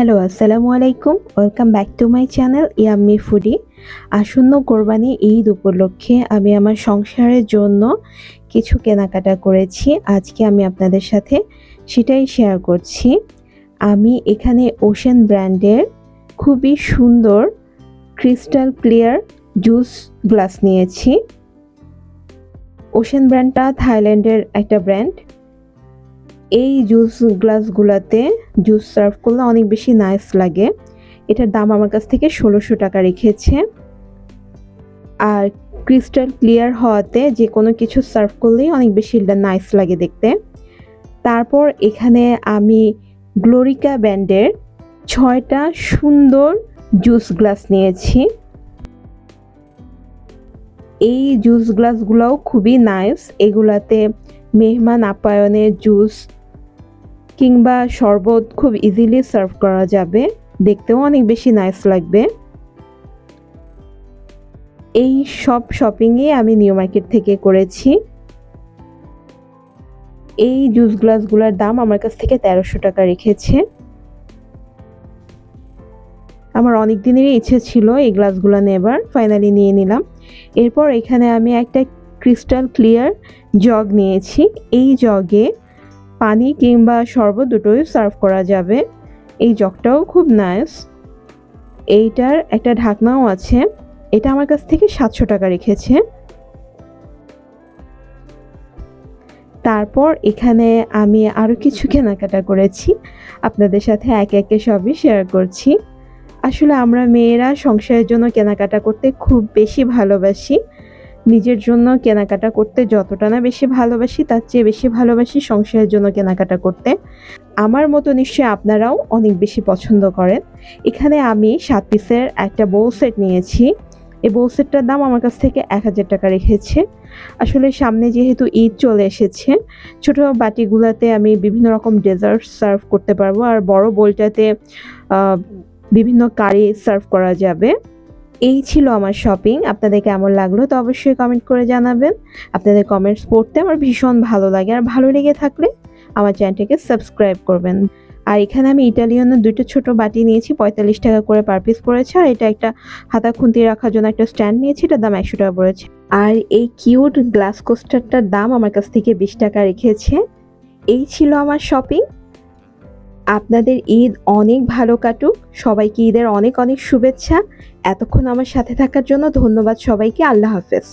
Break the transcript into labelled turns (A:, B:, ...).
A: Hello, আসসালামু আলাইকুম। Welcome back to my channel yummy foodie. আসন্ন কোরবানি ঈদ উপলক্ষে আমি আমার সংসারের জন্য কিছু কেনাকাটা করেছি। আজকে আমি আপনাদের সাথে সেটাই শেয়ার করছি। আমি এখানে ওশেন ব্র্যান্ডের খুবই সুন্দর ক্রিস্টাল ক্লিয়ার জুস গ্লাস নিয়েছি। ওশেন ব্র্যান্ডটা থাইল্যান্ডের একটা ব্র্যান্ড। এই জুস গ্লাসগুলাতে জুস সার্ভ করলে অনেক বেশি নাইস লাগে। এটার দাম আমার কাছ থেকে ১৬০০ টাকা রেখেছে। আর ক্রিস্টাল ক্লিয়ার হওয়াতে যে কোনো কিছু সার্ভ করলেই অনেক বেশি নাইস লাগে দেখতে। তারপর এখানে আমি গ্লোরিকা ব্র্যান্ডের ৬টা সুন্দর জুস গ্লাস নিয়েছি। এই জুস গ্লাসগুলোও খুবই নাইস। এগুলাতে মেহমান আপ্যায়নের জুস কিংবা শরবত খুব ইজিলি সার্ভ করা যাবে, দেখতেও অনেক বেশি নাইস লাগবে। এই সব শপিংই আমি নিউ মার্কেট থেকে করেছি। এই জুস গ্লাসগুলোর দাম আমার কাছ থেকে ১৩০০ টাকা রেখেছে। আমার অনেক দিনেরই ইচ্ছে ছিল এই গ্লাসগুলো নেবার, ফাইনালি নিয়ে নিলাম। এরপর এখানে আমি একটা ক্রিস্টাল ক্লিয়ার জগ নিয়েছি। এই জগে পানি কিংবা শরবত দুটোই সার্ভ করা যাবে। এই জগটাও খুব নাইস। এইটার একটা ঢাকনাও আছে। এটা আমার কাছ থেকে ৭০০ টাকা রেখেছে। তারপর এখানে আমি আরও কিছু কেনাকাটা করেছি, আপনাদের সাথে একে একে সবই শেয়ার করছি। আসলে আমরা মেয়েরা সংসারের জন্য কেনাকাটা করতে খুব বেশি ভালোবাসি। নিজের জন্য কেনাকাটা করতে যতটা না বেশি ভালোবাসি, তার চেয়ে বেশি ভালোবাসি সংসারের জন্য কেনাকাটা করতে। আমার মতো নিশ্চয়ই আপনারাও অনেক বেশি পছন্দ করেন। এখানে আমি ৭ পিসের একটা বোল সেট নিয়েছি। এই বোল সেটটার দাম আমার কাছ থেকে ১০০০ টাকা রেখেছে। আসলে সামনে যেহেতু ঈদ চলে এসেছে, ছোটো বাটিগুলোতে আমি বিভিন্ন রকম ডেজার্ট সার্ভ করতে পারবো, আর বড় বোলটাতে বিভিন্ন কারি সার্ভ করা যাবে। এই ছিল আমার শপিং। আপনাদের কেমন লাগলো তো অবশ্যই কমেন্ট করে জানাবেন। আপনাদের কমেন্টস পড়তে আমার ভীষণ ভালো লাগে, আর ভালো লেগে থাকলে আমার চ্যানেলটাকে সাবস্ক্রাইব করবেন। আর এখানে আমি ইটালিয়ানের ২টো ছোট বাটি নিয়েছি, ৪৫ টাকা করে পার পিস পড়েছে। আর এটা একটা হাতা খুন্তি রাখার জন্য একটা স্ট্যান্ড নিয়েছি, এটার দাম ১০০ টাকা পড়েছে। আর এই কিউট গ্লাস কোস্টারটার দাম আমার কাছ থেকে ২০ টাকা রেখেছে। এই ছিল আমার শপিং। আপনাদের ঈদ অনেক ভালো কাটুক। সবাইকে ঈদের অনেক অনেক শুভেচ্ছা। এতক্ষণ আমার সাথে থাকার জন্য ধন্যবাদ সবাইকে। আল্লাহ হাফেজ।